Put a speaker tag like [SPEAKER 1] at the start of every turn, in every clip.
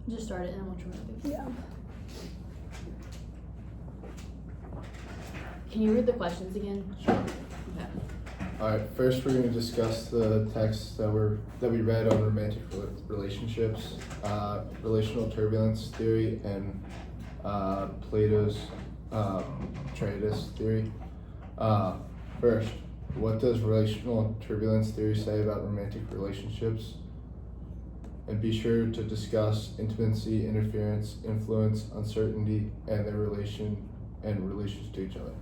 [SPEAKER 1] Just start it and then we'll try to.
[SPEAKER 2] Yeah.
[SPEAKER 1] Can you read the questions again?
[SPEAKER 3] Sure.
[SPEAKER 1] Okay.
[SPEAKER 3] Alright, first we're going to discuss the text that we read on romantic relationships, relational turbulence theory, and Plato's Trinitas theory. First, what does relational turbulence theory say about romantic relationships? And be sure to discuss intimacy, interference, influence, uncertainty, and their relations to each other.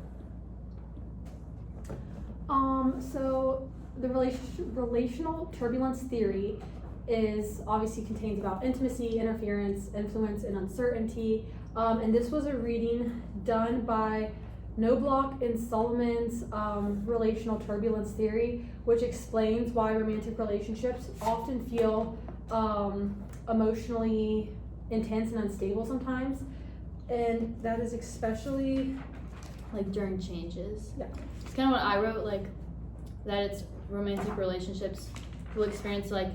[SPEAKER 2] So the relational turbulence theory is obviously contains about intimacy, interference, influence, and uncertainty. And this was a reading done by Knobloch and Solomon's relational turbulence theory, which explains why romantic relationships often feel emotionally intense and unstable sometimes. And that is especially
[SPEAKER 1] Like during changes.
[SPEAKER 2] Yeah.
[SPEAKER 1] It's kind of what I wrote, like that it's romantic relationships will experience like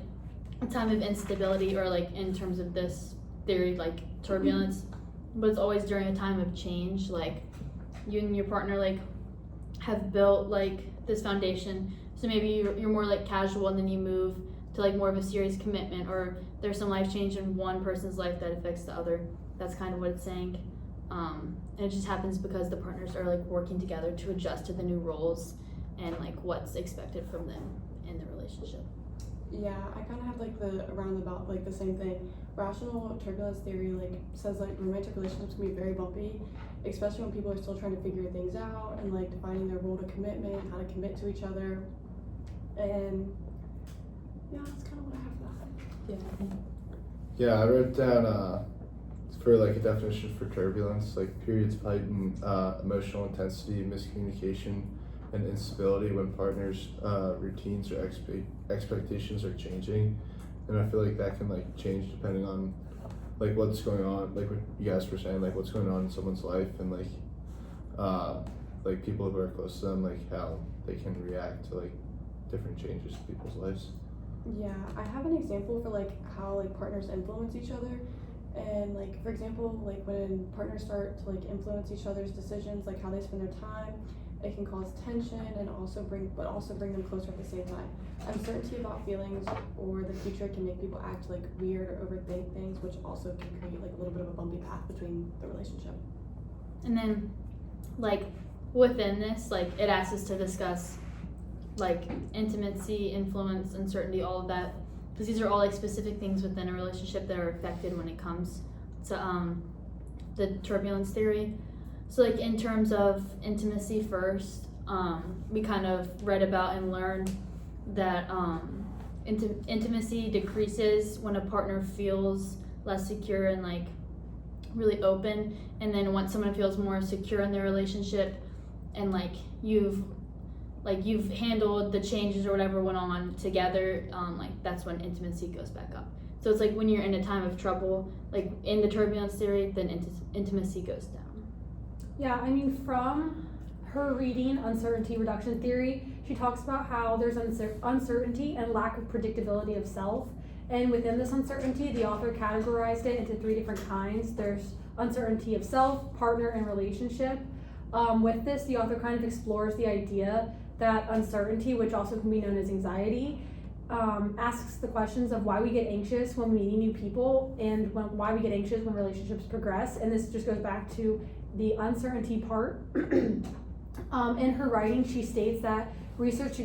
[SPEAKER 1] a time of instability, or like in terms of this theory, like turbulence, but it's always during a time of change. Like you and your partner like have built like this foundation, so maybe you're more like casual and then you move to like more of a serious commitment, or there's some life change in one person's life that affects the other. That's kind of what it's saying. And it just happens because the partners are like working together to adjust to the new roles and like what's expected from them in the relationship.
[SPEAKER 4] Yeah, I kind of have like the roundabout, like the same thing. Rational turbulence theory like says like romantic relationships can be very bumpy, especially when people are still trying to figure things out and like defining their role to commitment, how to commit to each other. And yeah, that's kind of what I have for that.
[SPEAKER 3] Yeah, I wrote down for like a definition for turbulence, like periods of heightened emotional intensity, miscommunication, and instability when partners' routines or expectations are changing. And I feel like that can like change depending on like what's going on, like what you guys were saying, like what's going on in someone's life, and like people who are close to them, like how they can react to like different changes to people's lives.
[SPEAKER 4] Yeah, I have an example for like how like partners influence each other. And like for example, like when partners start to like influence each other's decisions, like how they spend their time, it can cause tension and also bring them closer at the same time. Uncertainty about feelings or the future can make people act like weird or overthink things, which also can create like a little bit of a bumpy path between the relationship.
[SPEAKER 1] And then like within this, like it asks us to discuss like intimacy, influence, uncertainty, all of that, because these are all like specific things within a relationship that are affected when it comes to the turbulence theory. So like in terms of intimacy first, we kind of read about and learned that intimacy decreases when a partner feels less secure and like really open, and then once someone feels more secure in their relationship and like you've handled the changes or whatever went on together, like that's when intimacy goes back up. So it's like when you're in a time of trouble, like in the turbulence theory, then intimacy goes down.
[SPEAKER 2] Yeah, I mean, from her reading Uncertainty Reduction Theory, she talks about how there's uncertainty and lack of predictability of self. And within this uncertainty, the author categorized it into 3 different kinds. There's uncertainty of self, partner, and relationship. With this, the author kind of explores the idea that uncertainty, which also can be known as anxiety, asks the questions of why we get anxious when meeting new people and why we get anxious when relationships progress. And this just goes back to the uncertainty part. In her writing, she states that research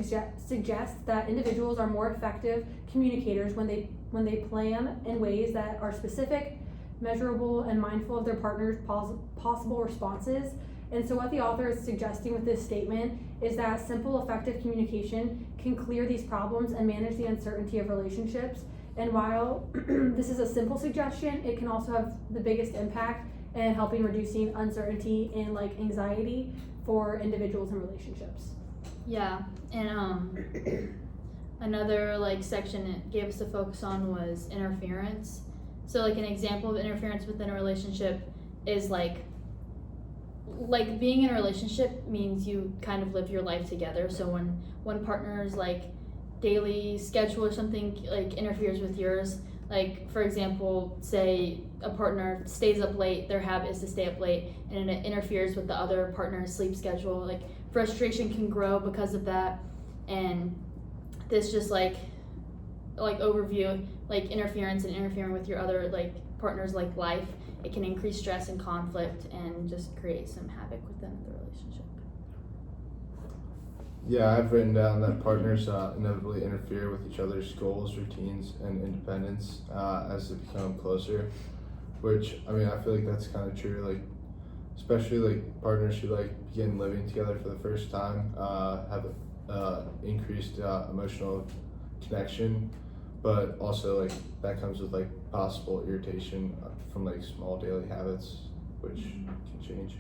[SPEAKER 2] suggests that individuals are more effective communicators when they plan in ways that are specific, measurable, and mindful of their partner's possible responses. And so what the author is suggesting with this statement is that simple, effective communication can clear these problems and manage the uncertainty of relationships. And while this is a simple suggestion, it can also have the biggest impact in helping reducing uncertainty and like anxiety for individuals and relationships.
[SPEAKER 1] Yeah, and another like section it gave us to focus on was interference. So like an example of interference within a relationship is like being in a relationship means you kind of live your life together. So when one partner's like daily schedule or something like interferes with yours, Like, for example, say a partner stays up late, their habit is to stay up late, and it interferes with the other partner's sleep schedule. Like, frustration can grow because of that, and this just like overview, like interference and interfering with your other like partner's like life, it can increase stress and conflict and just create some havoc within the relationship.
[SPEAKER 3] Yeah, I've written down that partners inevitably interfere with each other's goals, routines, and independence as they become closer. Which, I mean, I feel like that's kind of true. Like, especially like partners who like begin living together for the first time have increased emotional connection, but also like that comes with like possible irritation from like small daily habits, which can change.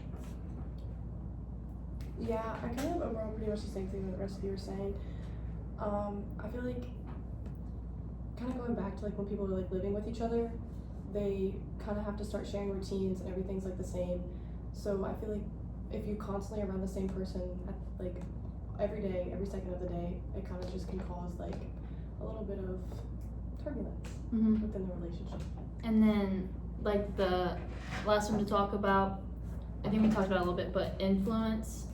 [SPEAKER 4] Yeah, I kind of overall pretty much the same thing that the rest of you were saying. I feel like kind of going back to like when people are like living with each other, they kind of have to start sharing routines and everything's like the same. So I feel like if you constantly around the same person at, like every day, every second of the day, it kind of just can cause like a little bit of turbulence within the relationship.
[SPEAKER 1] And then like the last one to talk about, I think we talked about it a little bit, but influence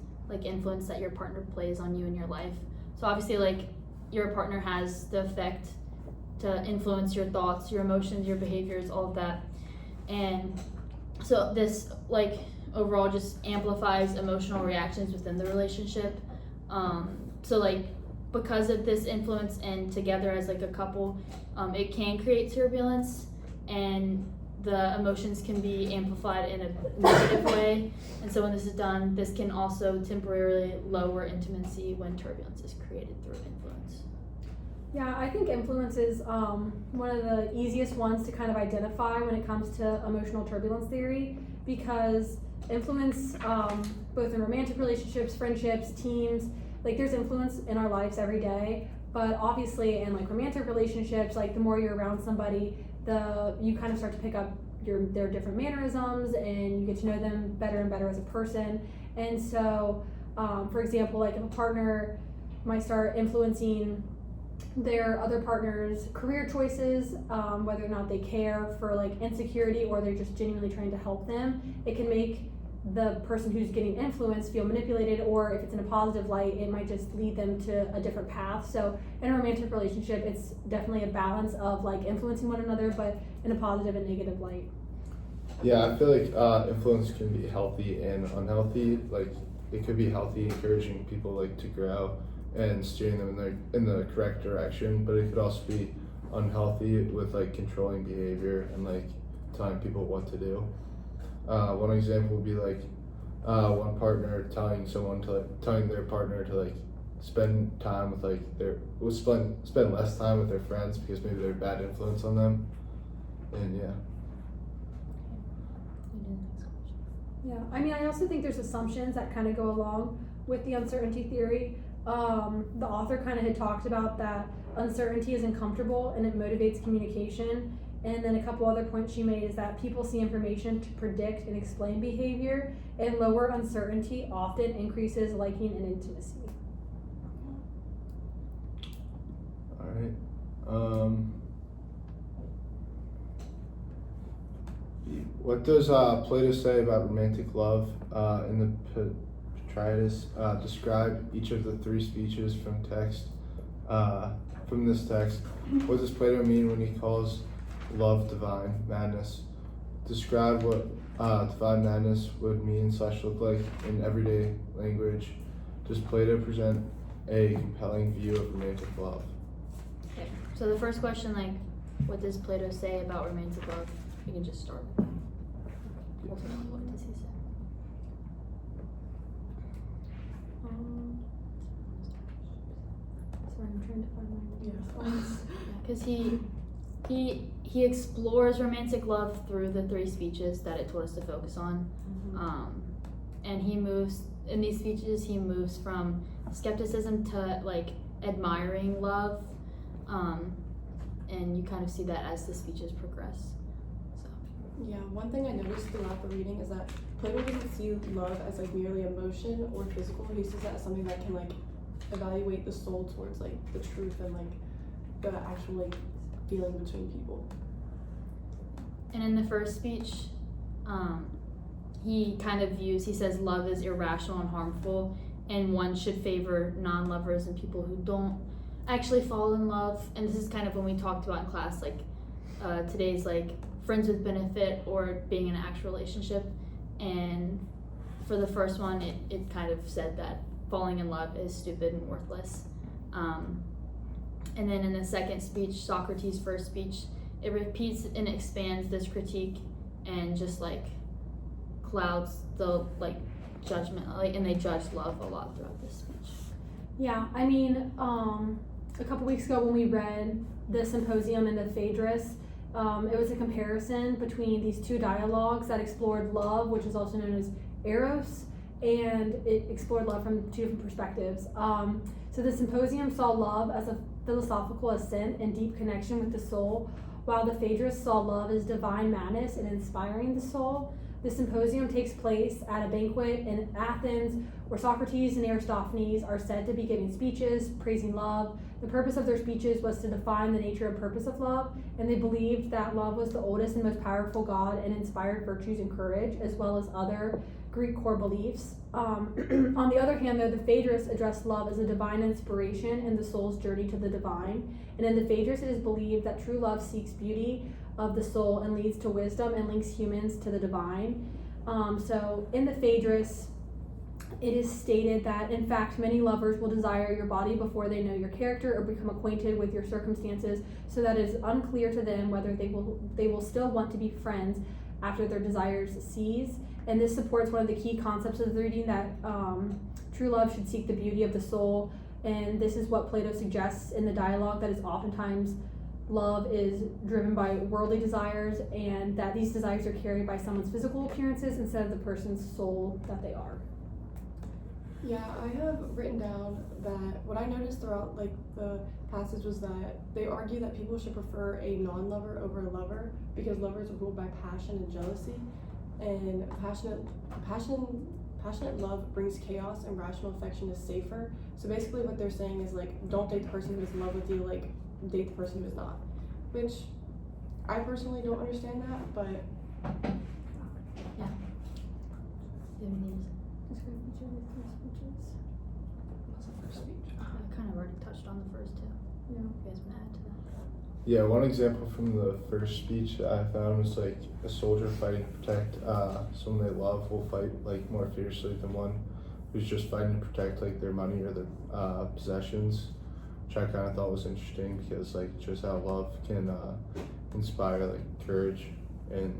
[SPEAKER 1] that your partner plays on you in your life. So obviously like your partner has the effect to influence your thoughts, your emotions, your behaviors, all of that. And so this like overall just amplifies emotional reactions within the relationship. So like because of this influence and together as like a couple, it can create turbulence and the emotions can be amplified in a negative way. And so when this is done, this can also temporarily lower intimacy when turbulence is created through influence.
[SPEAKER 2] Yeah, I think influence is one of the easiest ones to kind of identify when it comes to emotional turbulence theory, because influence, both in romantic relationships, friendships, teams, like there's influence in our lives every day, but obviously in like romantic relationships, like the more you're around somebody, you kind of start to pick up their different mannerisms and you get to know them better and better as a person. And so, for example, like if a partner might start influencing their other partner's career choices, whether or not they care for like insecurity or they're just genuinely trying to help them, it can make the person who's getting influenced feel manipulated, or if it's in a positive light, it might just lead them to a different path. So in a romantic relationship, it's definitely a balance of like influencing one another, but in a positive and negative light.
[SPEAKER 3] Yeah, I feel like influence can be healthy and unhealthy. Like it could be healthy, encouraging people like to grow and steering them in the correct direction, but it could also be unhealthy with like controlling behavior and like telling people what to do. One example would be like one partner telling their partner to like spend time with like spend less time with their friends because maybe they're a bad influence on them. And yeah.
[SPEAKER 2] Yeah, I mean, I also think there's assumptions that kind of go along with the uncertainty theory. The author kind of had talked about that uncertainty is uncomfortable and it motivates communication. And then a couple other points she made is that people see information to predict and explain behavior, and lower uncertainty often increases liking and intimacy.
[SPEAKER 3] All right. What does Plato say about romantic love in the Treatise? Describe each of the three speeches from this text. What does Plato mean when he calls love divine madness? Describe what divine madness would mean / look like in everyday language. Does Plato present a compelling view of romantic love?
[SPEAKER 1] Okay, so the first question, like, what does Plato say about romantic love? We can just start with that. Ultimately, what does he say?
[SPEAKER 2] Sorry, I'm trying to find my response.
[SPEAKER 1] Because he explores romantic love through the three speeches that it told us to focus on. And he moves, in these speeches, he moves from skepticism to like admiring love. And you kind of see that as the speeches progress. So.
[SPEAKER 4] Yeah, one thing I noticed throughout the reading is that Plato doesn't see love as like merely emotion or physical. He sees that as something that can like evaluate the soul towards like the truth and like the actual like feeling between people.
[SPEAKER 1] And in the first speech, he says love is irrational and harmful, and one should favor non-lovers and people who don't actually fall in love. And this is kind of when we talked about in class, like today's like friends with benefit or being in an actual relationship. And for the first one, it kind of said that falling in love is stupid and worthless. And then in the second speech, Socrates' first speech, it repeats and expands this critique and just like clouds the like judgment, like, and they judge love a lot throughout this speech.
[SPEAKER 2] Yeah, I mean, a couple weeks ago when we read the Symposium and the Phaedrus, it was a comparison between these two dialogues that explored love, which is also known as Eros, and it explored love from two different perspectives. So the Symposium saw love as a philosophical ascent and deep connection with the soul, while the Phaedrus saw love as divine madness and inspiring the soul. The Symposium takes place at a banquet in Athens where Socrates and Aristophanes are said to be giving speeches praising love. The purpose of their speeches was to define the nature and purpose of love, and they believed that love was the oldest and most powerful god and inspired virtues and courage, as well as other Greek core beliefs. On the other hand, though, the Phaedrus addressed love as a divine inspiration in the soul's journey to the divine. And in the Phaedrus, it is believed that true love seeks beauty of the soul and leads to wisdom and links humans to the divine. So in the Phaedrus, it is stated that, in fact, many lovers will desire your body before they know your character or become acquainted with your circumstances, so that it is unclear to them whether they will still want to be friends after their desires cease. And this supports one of the key concepts of the reading, that true love should seek the beauty of the soul. And this is what Plato suggests in the dialogue, that is oftentimes love is driven by worldly desires, and that these desires are carried by someone's physical appearances instead of the person's soul that they are.
[SPEAKER 4] Yeah, I have written down that what I noticed throughout like the passage was that they argue that people should prefer a non-lover over a lover because lovers are ruled by passion and jealousy, and passionate love brings chaos and rational affection is safer. So basically what they're saying is like, don't date the person who is in love with you, like date the person who is not. Which I personally don't understand that, but
[SPEAKER 1] I kind of already touched on the first two.
[SPEAKER 2] Yeah.
[SPEAKER 1] You guys want to add to that?
[SPEAKER 3] Yeah, one example from the first speech I found was like a soldier fighting to protect someone they love will fight like more fiercely than one who's just fighting to protect like their money or their possessions, which I kind of thought was interesting because like just how love can inspire like courage and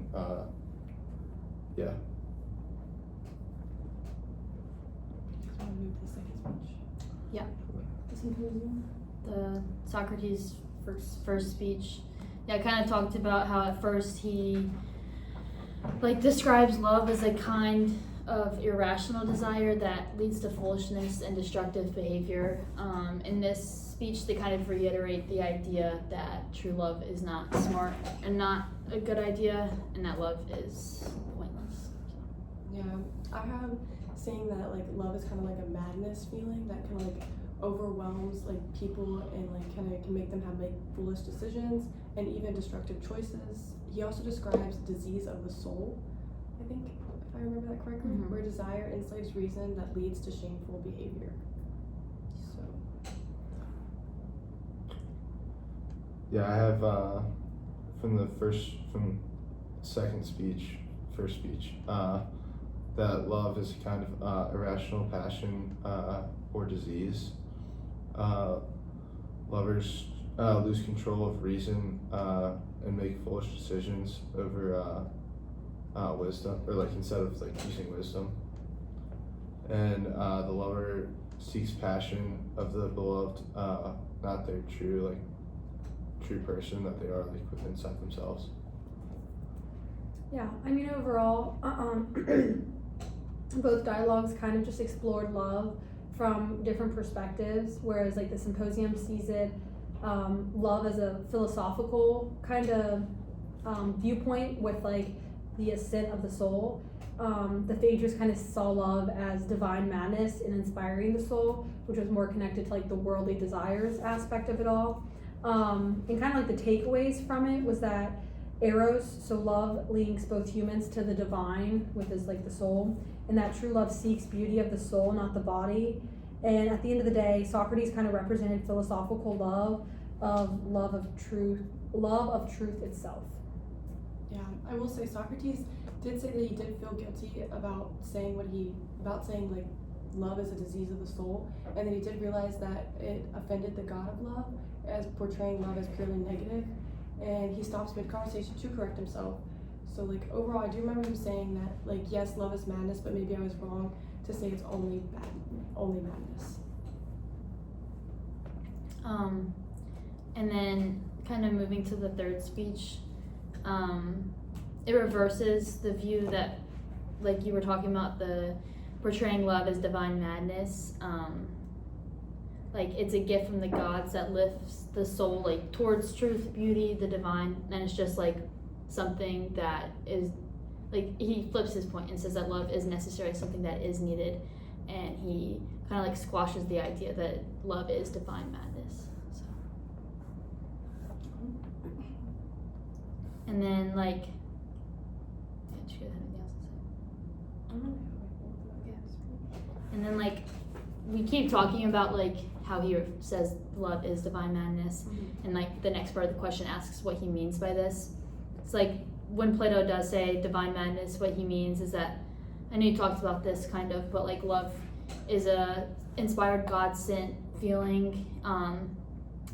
[SPEAKER 3] yeah.
[SPEAKER 4] I want to move to the second speech.
[SPEAKER 2] The Symposium.
[SPEAKER 1] The Socrates' first speech, I kind of talked about how at first he like describes love as a kind of irrational desire that leads to foolishness and destructive behavior. In this speech, they kind of reiterate the idea that true love is not smart and not a good idea, and that love is pointless.
[SPEAKER 4] Yeah, I have saying that like love is kind of like a madness feeling that kind of like overwhelms like people and like kind of can make them have like foolish decisions and even destructive choices. He also describes disease of the soul, I think, if I remember that correctly, where desire enslaves reason that leads to shameful behavior. So
[SPEAKER 3] Yeah, I have from second speech, first speech, that love is a kind of irrational passion or disease. Lovers lose control of reason and make foolish decisions over wisdom, or like instead of like using wisdom. And the lover seeks passion of the beloved, not their true person that they are like within inside themselves.
[SPEAKER 2] Yeah, I mean overall, both dialogues kind of just explored love from different perspectives, whereas like the Symposium sees it love as a philosophical kind of viewpoint with like the ascent of the soul. The Phaedrus kind of saw love as divine madness and inspiring the soul, which was more connected to like the worldly desires aspect of it all. And kind of like the takeaways from it was that eros, so love, links both humans to the divine, which is like the soul, and that true love seeks beauty of the soul, not the body. And at the end of the day, Socrates kind of represented philosophical love of truth itself.
[SPEAKER 4] Yeah, I will say Socrates did say that he did feel guilty about saying like love is a disease of the soul, and then he did realize that it offended the God of love as portraying love as purely negative, and he stops mid-conversation to correct himself. So like overall, I do remember him saying that like yes, love is madness, but maybe I was wrong to say it's only madness.
[SPEAKER 1] And then kind of moving to the third speech, it reverses the view that, like you were talking about, the portraying love as divine madness. Like it's a gift from the gods that lifts the soul like towards truth, beauty, the divine, and it's just like something that is like, he flips his point and says that love is necessary, something that is needed, and he kind of like squashes the idea that love is divine madness. So. And then like, yeah, do you guys have anything else to say? And then like, we keep talking about like how he says love is divine madness, and like the next part of the question asks what he means by this. It's like when Plato does say divine madness, what he means is that, I know you talked about this kind of, but like love is a inspired God sent feeling, and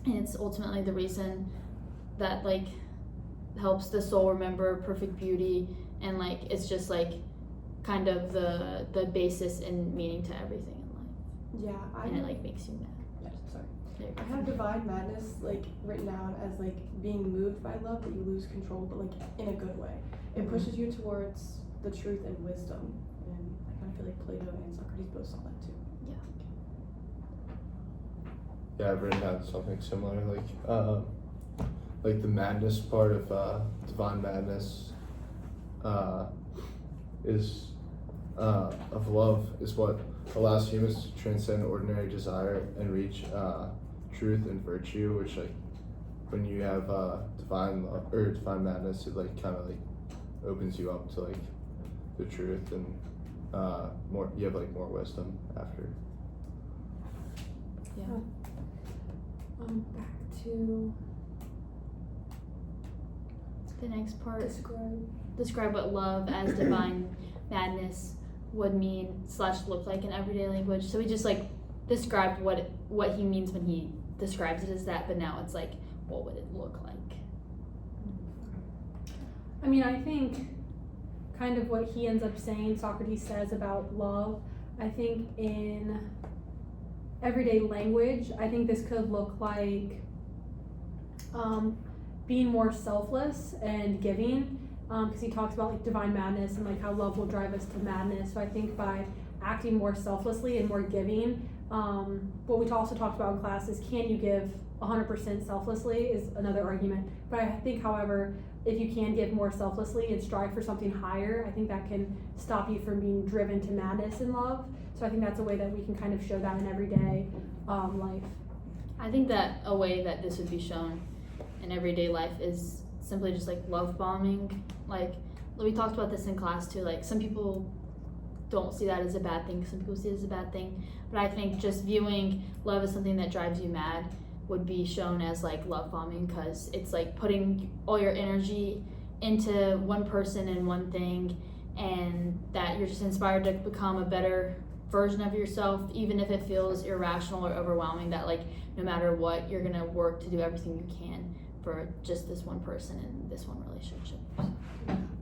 [SPEAKER 1] it's ultimately the reason that like helps the soul remember perfect beauty, and like it's just like kind of the basis and meaning to everything in life.
[SPEAKER 4] Yeah,
[SPEAKER 1] And it like makes you mad.
[SPEAKER 4] I have divine madness like written down as like being moved by love that you lose control, but like in a good way. It pushes you towards the truth and wisdom, and I kind of feel like Plato and Socrates both saw that too.
[SPEAKER 3] Yeah, I've written down something similar, like the madness part of divine madness is of love is what allows humans to transcend ordinary desire and reach truth and virtue, which like when you have divine love or divine madness, it like kind of like opens you up to like the truth, and more, you have like more wisdom after.
[SPEAKER 1] Yeah.
[SPEAKER 2] Back to
[SPEAKER 1] The next part,
[SPEAKER 2] describe.
[SPEAKER 1] describe what love as divine madness would mean / look like in everyday language. So we just like described what he means when he describes it as that, but now it's like, what would it look like?
[SPEAKER 2] I mean, I think kind of what he ends up saying, Socrates says about love, I think in everyday language, I think this could look like being more selfless and giving, because he talks about like divine madness and like how love will drive us to madness. So I think by acting more selflessly and more giving, what we also talked about in class is, can you give 100% selflessly is another argument. But I think, however, if you can give more selflessly and strive for something higher, I think that can stop you from being driven to madness in love. So I think that's a way that we can kind of show that in everyday life.
[SPEAKER 1] I think that a way that this would be shown in everyday life is simply just like love bombing. Like, we talked about this in class too, like some people don't see that as a bad thing, some people see it as a bad thing, but I think just viewing love as something that drives you mad would be shown as like love bombing, because it's like putting all your energy into one person and one thing, and that you're just inspired to become a better version of yourself, even if it feels irrational or overwhelming, that like no matter what, you're gonna work to do everything you can for just this one person and this one relationship.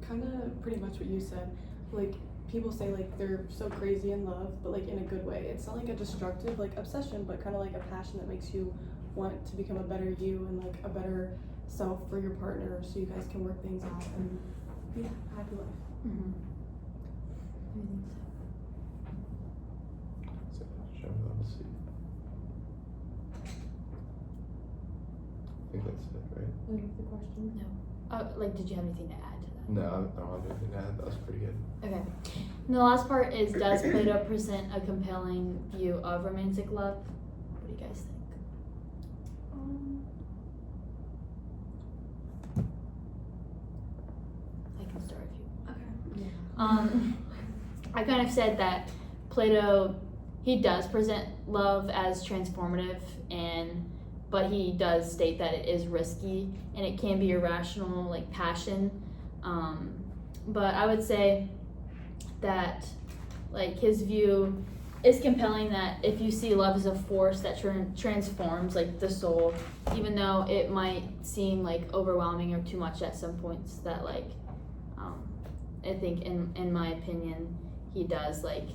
[SPEAKER 4] Kind of pretty much what you said. Like, people say like they're so crazy in love, but like in a good way. It's not like a destructive like obsession, but kind of like a passion that makes you want to become a better you and like a better self for your partner, so you guys can work things out and be a happy life.
[SPEAKER 1] Mm-hmm.
[SPEAKER 3] So, show me, let's see. I think that's it, right?
[SPEAKER 2] The question.
[SPEAKER 1] Like, did you have anything to add to that?
[SPEAKER 3] No, I don't have anything to add. That was pretty good.
[SPEAKER 1] Okay. And the last part is, does Plato present a compelling view of romantic love? What do you guys think? I kind of said that Plato, he does present love as transformative, but he does state that it is risky and it can be irrational, like passion. But I would say that like his view is compelling, that if you see love as a force that transforms like the soul, even though it might seem like overwhelming or too much at some points, that like I think in my opinion he does like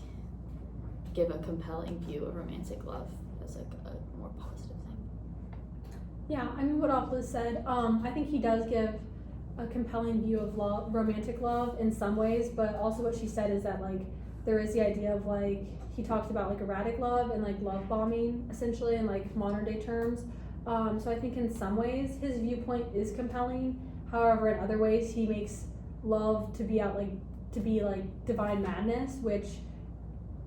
[SPEAKER 1] give a compelling view of romantic love as like a more positive thing.
[SPEAKER 2] Yeah, I mean what Opla said, I think he does give a compelling view of love, romantic love in some ways, but also what she said is that like there is the idea of like, he talks about like erratic love and like love bombing essentially in like modern day terms. So I think in some ways his viewpoint is compelling. However, in other ways he makes love to be like divine madness, which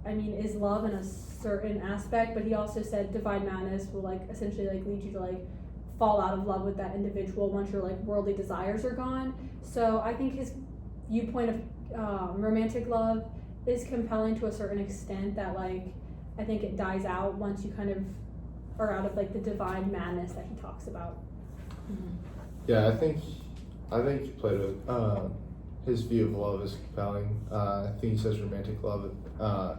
[SPEAKER 2] I mean is love in a certain aspect, but he also said divine madness will like essentially like lead you to like fall out of love with that individual once your like worldly desires are gone. So I think his viewpoint of romantic love is compelling to a certain extent, that like I think it dies out once you kind of are out of like the divine madness that he talks about.
[SPEAKER 1] Mm-hmm.
[SPEAKER 3] Yeah, I think Plato, his view of love is compelling. I think he says romantic love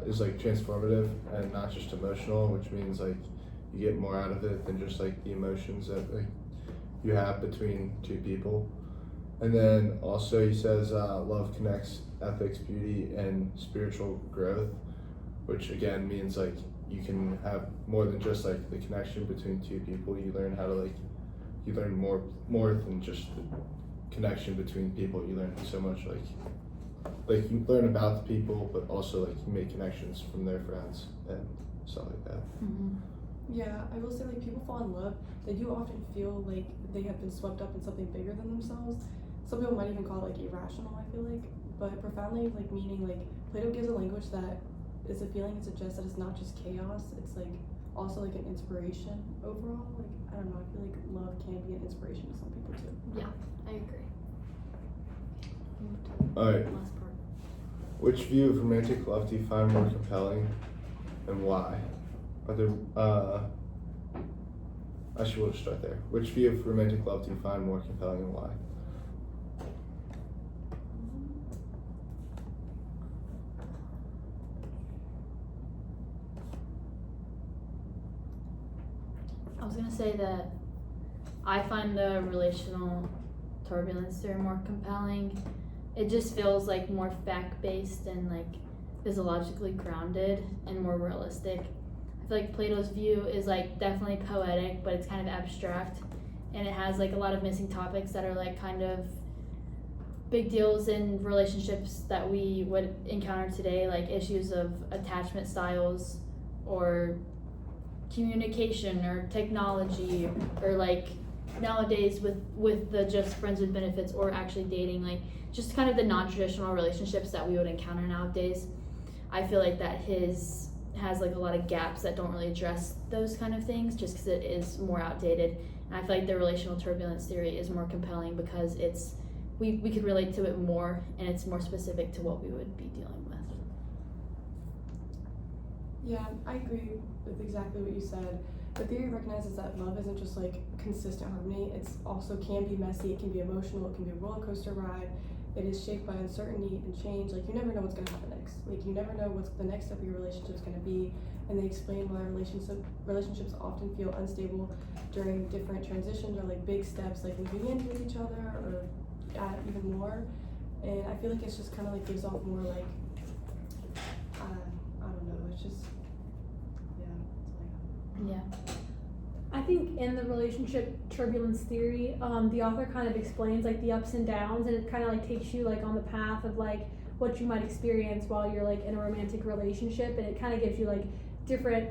[SPEAKER 3] is like transformative and not just emotional, which means like you get more out of it than just like the emotions that like you have between two people. And then also he says love connects ethics, beauty, and spiritual growth, which again means like you can have more than just like the connection between two people. You learn how to like, you learn more than just the connection between people. You learn so much like you learn about the people, but also like you make connections from their friends and stuff like that.
[SPEAKER 1] Mm-hmm.
[SPEAKER 4] Yeah, I will say like people fall in love, they do often feel like they have been swept up in something bigger than themselves. Some people might even call it like irrational, I feel like, but profoundly like meaning like Plato gives a language that is a feeling and suggests that it's not just chaos, it's like also like an inspiration overall. Like I don't know, I feel like love can be an inspiration to some people too.
[SPEAKER 1] Yeah, I agree.
[SPEAKER 3] Alright,
[SPEAKER 1] Last part.
[SPEAKER 3] which view of romantic love do you find more compelling and why? Actually, we'll just start there. Which view of romantic love do you find more compelling and why?
[SPEAKER 1] I was gonna say that I find the relational turbulence theory more compelling. It just feels like more fact-based and like physiologically grounded and more realistic. I feel like Plato's view is like definitely poetic, but it's kind of abstract, and it has like a lot of missing topics that are like kind of big deals in relationships that we would encounter today, like issues of attachment styles or communication or technology, or like nowadays with the just friends with benefits or actually dating, like just kind of the non-traditional relationships that we would encounter nowadays. I feel like that his has like a lot of gaps that don't really address those kind of things just because it is more outdated. And I feel like the relational turbulence theory is more compelling because it's we could relate to it more, and it's more specific to what we would be dealing with.
[SPEAKER 4] Yeah, I agree with exactly what you said. The theory recognizes that love isn't just like consistent harmony, it's also can be messy, it can be emotional, it can be a roller coaster ride. It is shaped by uncertainty and change. Like you never know what's gonna happen next. Like you never know what's the next step of your relationship's gonna be. And they explain why relationships often feel unstable during different transitions or like big steps, like moving in with each other or even more. And I feel like it's just kind of like gives off more like I don't know. It's just
[SPEAKER 1] Yeah.
[SPEAKER 2] I think in the relationship turbulence theory, the author kind of explains like the ups and downs, and it kind of like takes you like on the path of like what you might experience while you're like in a romantic relationship, and it kind of gives you like different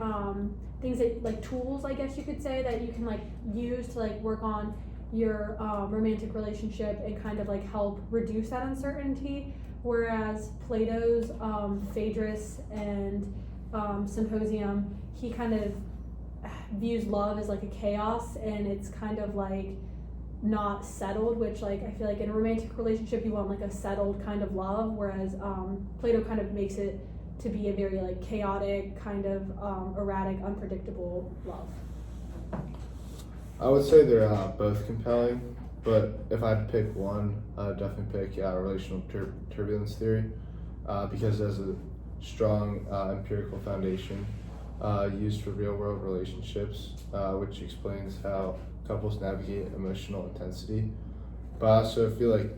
[SPEAKER 2] things that like tools, I guess you could say, that you can like use to like work on your romantic relationship and kind of like help reduce that uncertainty. Whereas Plato's Phaedrus and Symposium, he kind of views love as like a chaos, and it's kind of like not settled, which like I feel like in a romantic relationship you want like a settled kind of love, whereas Plato kind of makes it to be a very like chaotic, kind of erratic, unpredictable love.
[SPEAKER 3] I would say they're both compelling, but if I had to pick one, I'd definitely pick relational turbulence theory because it has a strong empirical foundation used for real world relationships, which explains how couples navigate emotional intensity. But I also feel like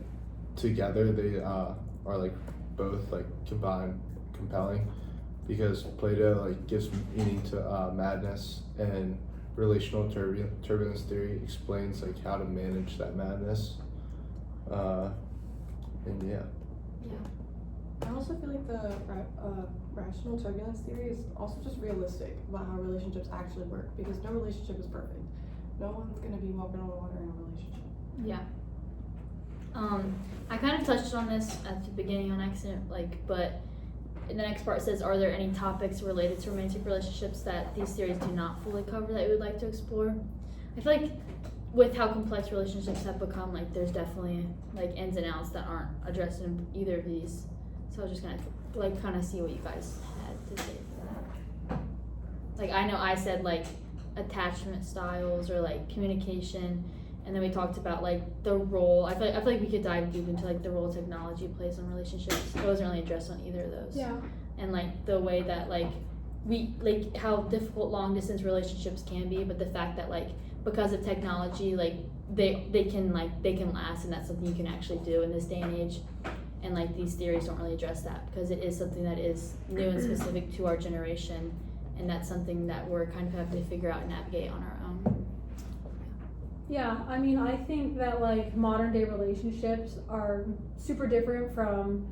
[SPEAKER 3] together they are like both like combined compelling because Plato like gives meaning to madness, and relational turbulence theory explains like how to manage that madness. And yeah.
[SPEAKER 4] I also feel like the rational turbulence theory is also just realistic about how relationships actually work, because no relationship is perfect. No one's gonna be walking on water in a relationship.
[SPEAKER 1] Yeah. I kind of touched on this at the beginning on accident, like, but in the next part it says, are there any topics related to romantic relationships that these theories do not fully cover that you would like to explore? I feel like with how complex relationships have become, like, there's definitely like ins and outs that aren't addressed in either of these. So I was just gonna like kind of see what you guys had to say for that. Like, I know I said like attachment styles or like communication, and then we talked about like the role. I feel like we could dive deep into like the role technology plays in relationships. It wasn't really addressed on either of those.
[SPEAKER 2] Yeah.
[SPEAKER 1] And like the way that like we like how difficult long distance relationships can be, but the fact that like because of technology, like they can last, and that's something you can actually do in this day and age. And like these theories don't really address that because it is something that is new and specific to our generation, and that's something that we're kind of having to figure out and navigate on our own.
[SPEAKER 2] Yeah, I mean, I think that like modern day relationships are super different from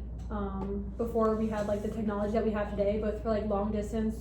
[SPEAKER 2] before we had like the technology that we have today, both for like long distance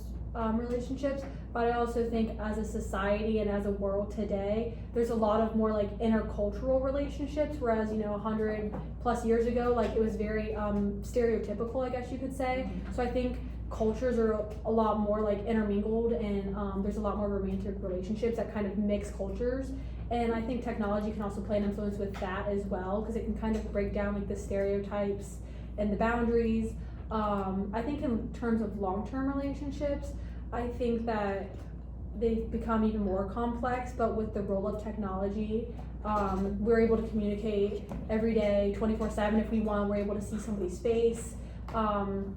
[SPEAKER 2] relationships. But I also think as a society and as a world today, there's a lot of more like intercultural relationships, whereas 100 plus years ago, like it was very stereotypical, I guess you could say. So I think cultures are a lot more like intermingled, and there's a lot more romantic relationships that kind of mix cultures. And I think technology can also play an influence with that as well, because it can kind of break down like the stereotypes and the boundaries. I think in terms of long-term relationships, I think that they've become even more complex, but with the role of technology, we're able to communicate every day, 24/7 if we want. We're able to see somebody's face. And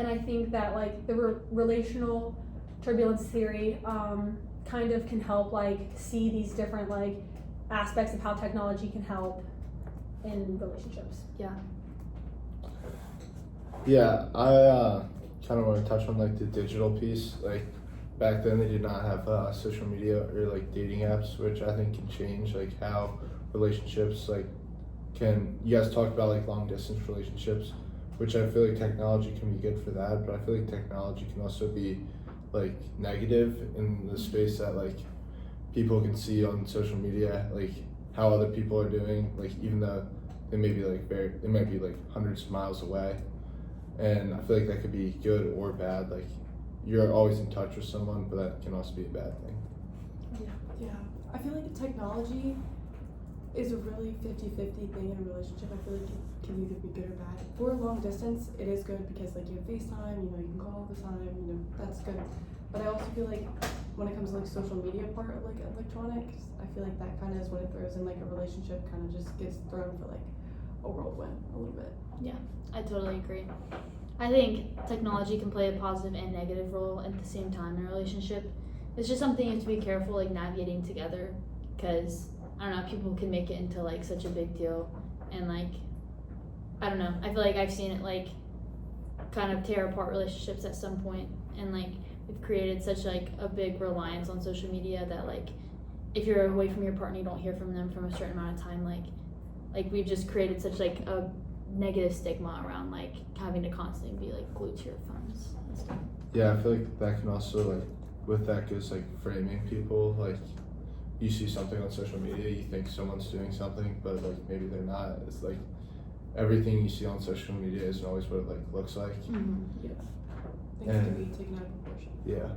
[SPEAKER 2] I think that like the relational turbulence theory kind of can help like see these different like aspects of how technology can help in relationships.
[SPEAKER 3] Yeah, I kind of want to touch on like the digital piece. Like back then they did not have social media or like dating apps, which I think can change like how relationships like can. You guys talked about like long distance relationships, which I feel like technology can be good for that, but I feel like technology can also be like negative in the space that like people can see on social media like how other people are doing, like even though they may be like they might be like hundreds of miles away. And I feel like that could be good or bad. Like you're always in touch with someone, but that can also be a bad thing.
[SPEAKER 4] Yeah. I feel like technology is a really 50-50 thing in a relationship. I feel like it can either be good or bad. For long distance, it is good because like you have FaceTime, you can call all the time, that's good. But I also feel like when it comes to like social media part of like electronics, I feel like that kind of is when it throws in like a relationship kind of just gets thrown for like a whirlwind a little bit.
[SPEAKER 1] Yeah, I totally agree. I think technology can play a positive and negative role at the same time in a relationship. It's just something you have to be careful like navigating together, because I don't know, people can make it into like such a big deal, and like I don't know, I feel like I've seen it like kind of tear apart relationships at some point, and like we've created such like a big reliance on social media that like if you're away from your partner, you don't hear from them from a certain amount of time, like we've just created such like a negative stigma around like having to constantly be like glued to your phones and stuff.
[SPEAKER 3] Yeah, I feel like that can also like with that goes like framing people. Like you see something on social media, you think someone's doing something, but like maybe they're not. It's like everything you see on social media isn't always what it like looks like.
[SPEAKER 1] Mm-hmm.
[SPEAKER 4] Yeah. Things can be taken out of proportion.
[SPEAKER 3] Yeah.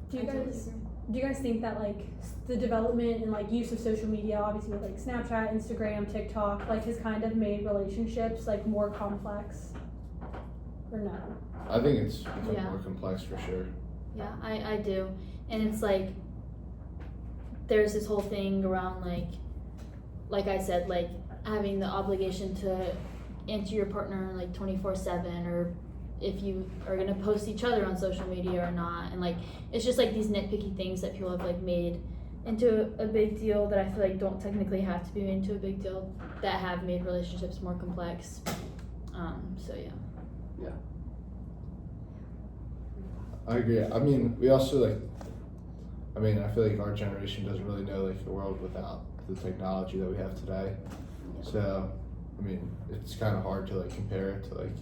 [SPEAKER 2] Do you
[SPEAKER 4] I totally
[SPEAKER 2] guys
[SPEAKER 4] agree.
[SPEAKER 2] do you guys think that like the development and like use of social media, obviously with like Snapchat, Instagram, TikTok, like has kind of made relationships like more complex, or no?
[SPEAKER 3] I think it's become
[SPEAKER 1] Yeah.
[SPEAKER 3] more complex for sure.
[SPEAKER 1] Yeah, I do. And it's like, there's this whole thing around like I said, like having the obligation to answer your partner like 24/7, or if you are gonna post each other on social media or not. And like, it's just like these nitpicky things that people have like made into a big deal that I feel like don't technically have to be made into a big deal, that have made relationships more complex. So yeah.
[SPEAKER 3] I agree. I mean, we also like, I feel like our generation doesn't really know like a world without the technology that we have today. So, I mean, it's kind of hard to like compare it to like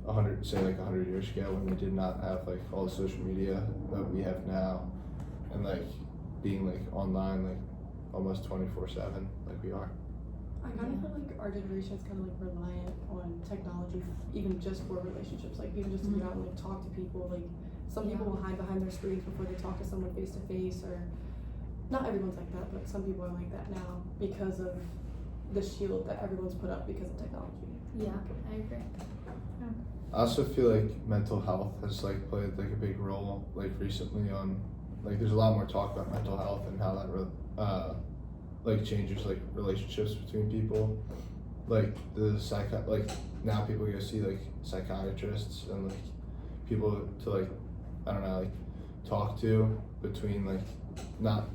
[SPEAKER 3] 100 years ago when we did not have like all the social media that we have now, and like being like online like almost 24/7 like we are.
[SPEAKER 4] I kind of feel like our generation is kind of like reliant on technology, even just for relationships. Like even just to get out and like talk to people. Like some people will hide behind their screens before they talk to someone face to face, or not everyone's like that, but some people are like that now because of the shield that everyone's put up because of technology.
[SPEAKER 1] Yeah, I agree.
[SPEAKER 3] I also feel like mental health has like played like a big role like recently on like there's a lot more talk about mental health and how that like changes like relationships between people. Like like now people go see like psychiatrists and like people to like I don't know like talk to between like not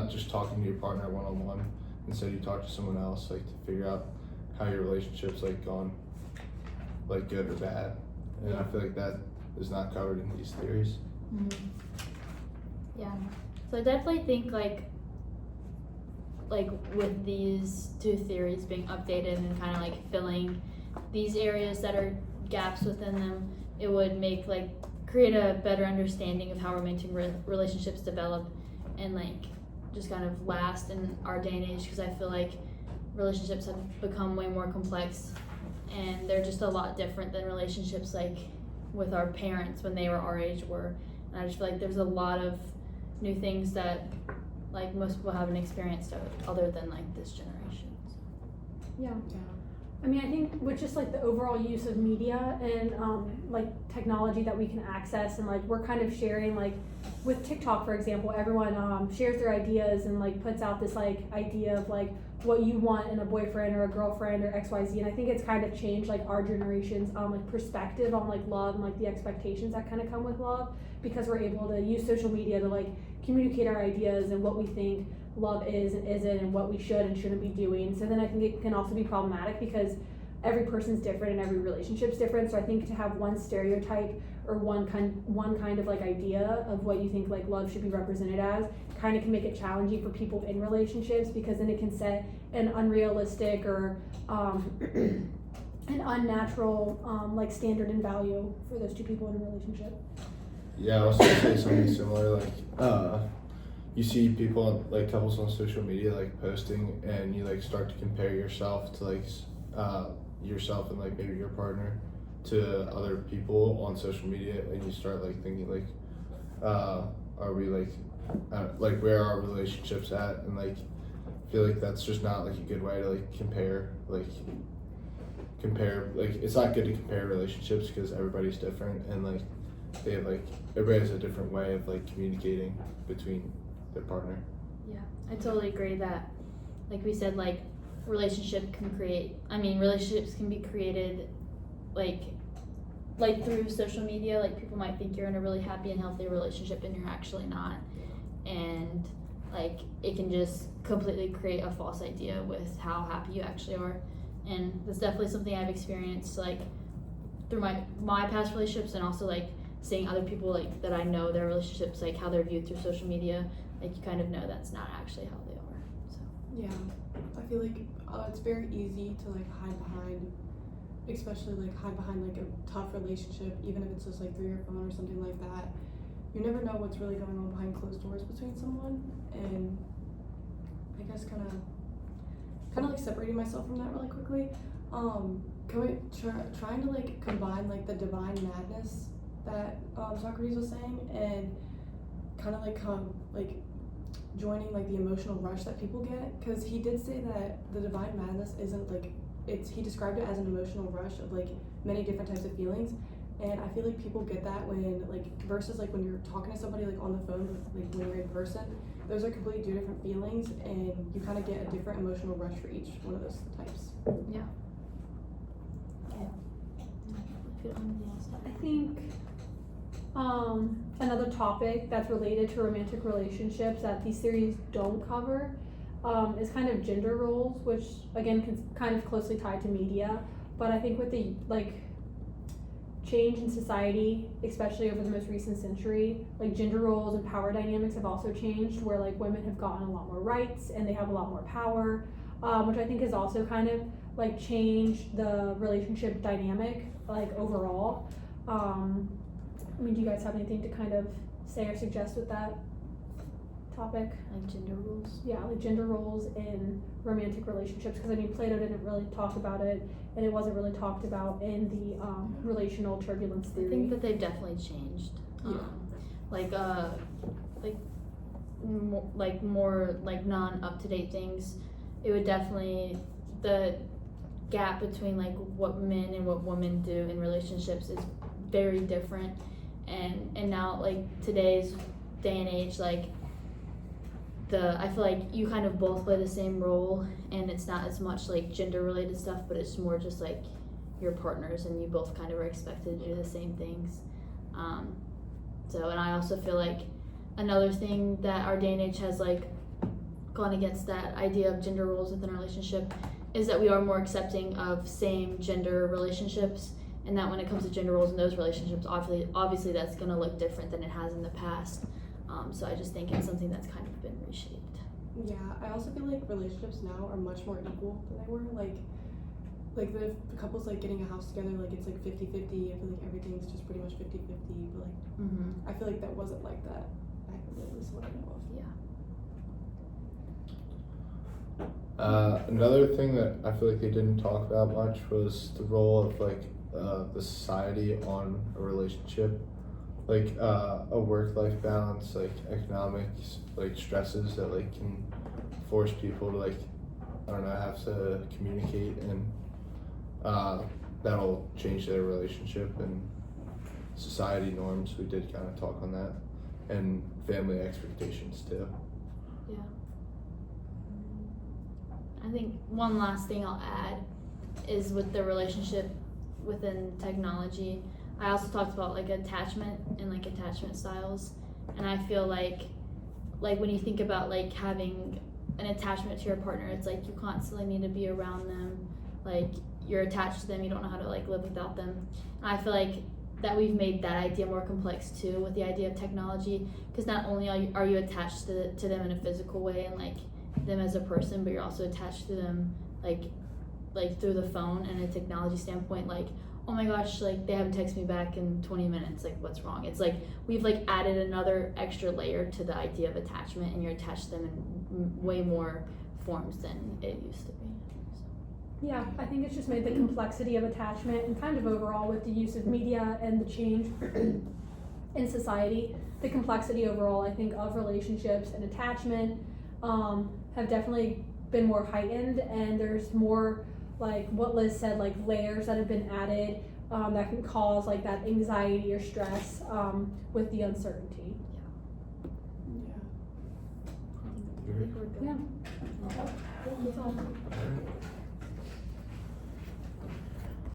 [SPEAKER 3] just talking to your partner one-on-one. Instead you talk to someone else like to figure out how your relationship's like gone, like good or bad. And I feel like that is not covered in these theories.
[SPEAKER 1] Mm-hmm. Yeah. So I definitely think like with these two theories being updated and kind of like filling these areas that are gaps within them, it would make like create a better understanding of how romantic relationships develop and like just kind of last in our day and age, because I feel like relationships have become way more complex and they're just a lot different than relationships like with our parents when they were our age were. And I just feel like there's a lot of new things that like most people haven't experienced other than like this generation.
[SPEAKER 2] Yeah. I mean, I think with just like the overall use of media and like technology that we can access, and like we're kind of sharing, like with TikTok, for example, everyone shares their ideas and like puts out this like idea of like what you want in a boyfriend or a girlfriend or XYZ. And I think it's kind of changed like our generation's like perspective on like love and like the expectations that kind of come with love, because we're able to use social media to like communicate our ideas and what we think love is and isn't, and what we should and shouldn't be doing. So then I think it can also be problematic because every person's different and every relationship's different. So I think to have one stereotype or one kind of like idea of what you think like love should be represented as kind of can make it challenging for people in relationships, because then it can set an unrealistic or an unnatural like standard and value for those two people in a relationship.
[SPEAKER 3] Yeah, I was gonna say something similar. Like, you see people like couples on social media like posting, and you like start to compare yourself to like yourself and like maybe your partner to other people on social media, and you start like thinking like, are we like where are our relationships at? And like, I feel like that's just not like a good way to like compare. Like it's not good to compare relationships because everybody's different, and like they have like everybody has a different way of like communicating between their partner.
[SPEAKER 1] Yeah, I totally agree that, like we said, like relationships can be created like through social media. Like people might think you're in a really happy and healthy relationship and you're actually not, and like it can just completely create a false idea with how happy you actually are. And that's definitely something I've experienced like through my past relationships, and also like seeing other people like that I know their relationships, like how they're viewed through social media. Like you kind of know that's not actually how they are. So
[SPEAKER 4] yeah, I feel like it's very easy to like hide behind, especially like hide behind like a tough relationship, even if it's just like through your phone or something like that. You never know what's really going on behind closed doors between someone, and I guess kind of like separating myself from that really quickly. Trying to like combine like the divine madness that Socrates was saying, and kind of like joining like the emotional rush that people get, because he did say that the divine madness isn't like, he described it as an emotional rush of like many different types of feelings, and I feel like people get that when like versus like when you're talking to somebody like on the phone, like when you're in person, those are completely two different feelings, and you kind of get a different emotional rush for each one of those types.
[SPEAKER 1] Yeah. If you have anything else to add.
[SPEAKER 2] I think another topic that's related to romantic relationships that these series don't cover is kind of gender roles, which again can kind of closely tied to media. But I think with the like change in society, especially over the most recent century, like gender roles and power dynamics have also changed, where like women have gotten a lot more rights and they have a lot more power, which I think has also kind of like changed the relationship dynamic like overall. I mean, do you guys have anything to kind of say or suggest with that topic?
[SPEAKER 1] Like gender roles.
[SPEAKER 2] Yeah, like gender roles in romantic relationships, because I mean Plato didn't really talk about it, and it wasn't really talked about in the relational turbulence theory.
[SPEAKER 1] I think that they've definitely changed. More like non up to date things. It would definitely, the gap between like what men and what women do in relationships is very different, and now like today's day and age, like I feel like you kind of both play the same role, and it's not as much like gender related stuff, but it's more just like your partners, and you both kind of are expected to do the same things. And I also feel like another thing that our day and age has like gone against that idea of gender roles within a relationship is that we are more accepting of same gender relationships, and that when it comes to gender roles in those relationships, obviously that's going to look different than it has in the past. So I just think it's something that's kind of been reshaped.
[SPEAKER 4] Yeah, I also feel like relationships now are much more equal than they were. Like the couples like getting a house together, like it's like 50-50. I feel like everything's just pretty much 50-50. But like I feel like that wasn't like that back then, at least what I know of.
[SPEAKER 1] Yeah.
[SPEAKER 3] Another thing that I feel like they didn't talk about much was the role of like the society on a relationship, like a work-life balance, like economic like stresses that like can force people to like, I don't know, have to communicate, and that'll change their relationship, and society norms, we did kind of talk on that, and family expectations too.
[SPEAKER 1] Yeah. I think one last thing I'll add is with the relationship within technology. I also talked about like attachment and like attachment styles, and I feel like when you think about like having an attachment to your partner, it's like you constantly need to be around them, like you're attached to them, you don't know how to like live without them. And I feel like that we've made that idea more complex too with the idea of technology, because not only are you attached to them in a physical way and like them as a person, but you're also attached to them like through the phone, and a technology standpoint, like, oh my gosh, like they haven't texted me back in 20 minutes, like what's wrong? It's like we've like added another extra layer to the idea of attachment, and you're attached to them in way more forms than it used to be.
[SPEAKER 2] Yeah, I think it's just made the complexity of attachment, and kind of overall with the use of media and the change in society, the complexity overall, I think, of relationships and attachment have definitely been more heightened, and there's more, like what Liz said, like layers that have been added that can cause like that anxiety or stress with the uncertainty.
[SPEAKER 1] I think we're good.
[SPEAKER 2] Yeah.
[SPEAKER 1] Thank you.